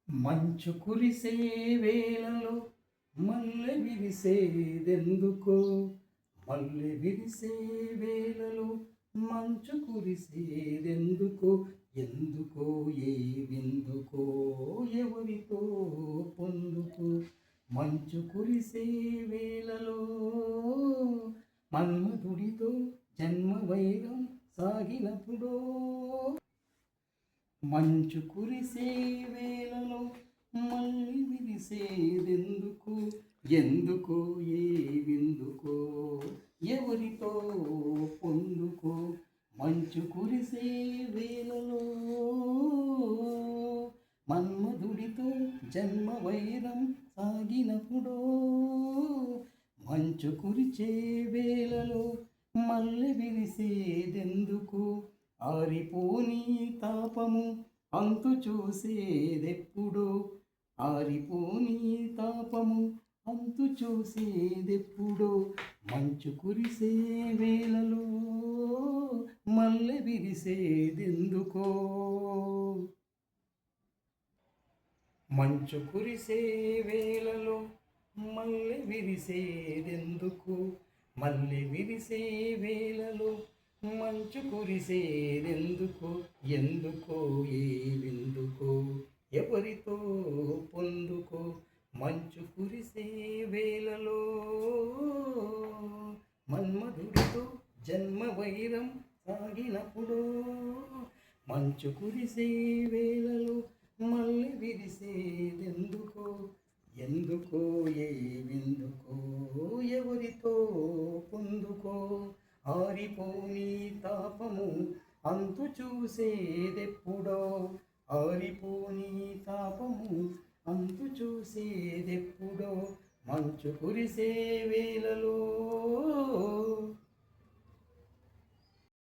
మంచు కురిసే వేళలో మల్లె విరిసేదెందుకో, మల్లె విరిసే వేళలో మంచు కురిసేదెందుకో, ఎందుకో ఏ విందుకో ఎవరితో పొందుకో. మంచు కురిసే వేళలో మన్మధుడితో జన్మ వైరం సాగినప్పుడో, మంచు కురిసే వేళలో మళ్ళీ విరిసేదెందుకు, ఎందుకో ఏ విందుకో ఎవరితో పొందుకో. మంచు కురిసే వేళలో మన్మధుడితో జన్మ వైరం సాగినప్పుడో, మంచు కురిచే వేళలో మల్లె విరిసేదెందుకు, ఆరిపోని తాపము అంతు చూసేదెప్పుడో, ఆరిపోని తాపము అంతు చూసేదెప్పుడో. మంచు కురిసే వేళలో మల్లె విరిసేదెందుకో. మంచు కురిసే వేళలో మల్లె విరిసేదెందుకు, మల్లె విరిసే వేళలో మంచు కురిసేదెందుకు, ఎందుకో ఏ విందుకో ఎవరితో పొందుకో. మంచు కురిసే వేళలో మన్మధుడితో జన్మ వైరం సాగినప్పుడు, మంచు కురిసే వేళలో మళ్ళీ విరిసేదెందుకో, ఎందుకో ఏ విందుకో ఎవరితో పొందుకో. ఆరిపోని తాపము అంతు చూసేదెప్పుడో, ఆరిపోని తాపము అంతు చూసేదెప్పుడో. మంచు కురిసే వేళలో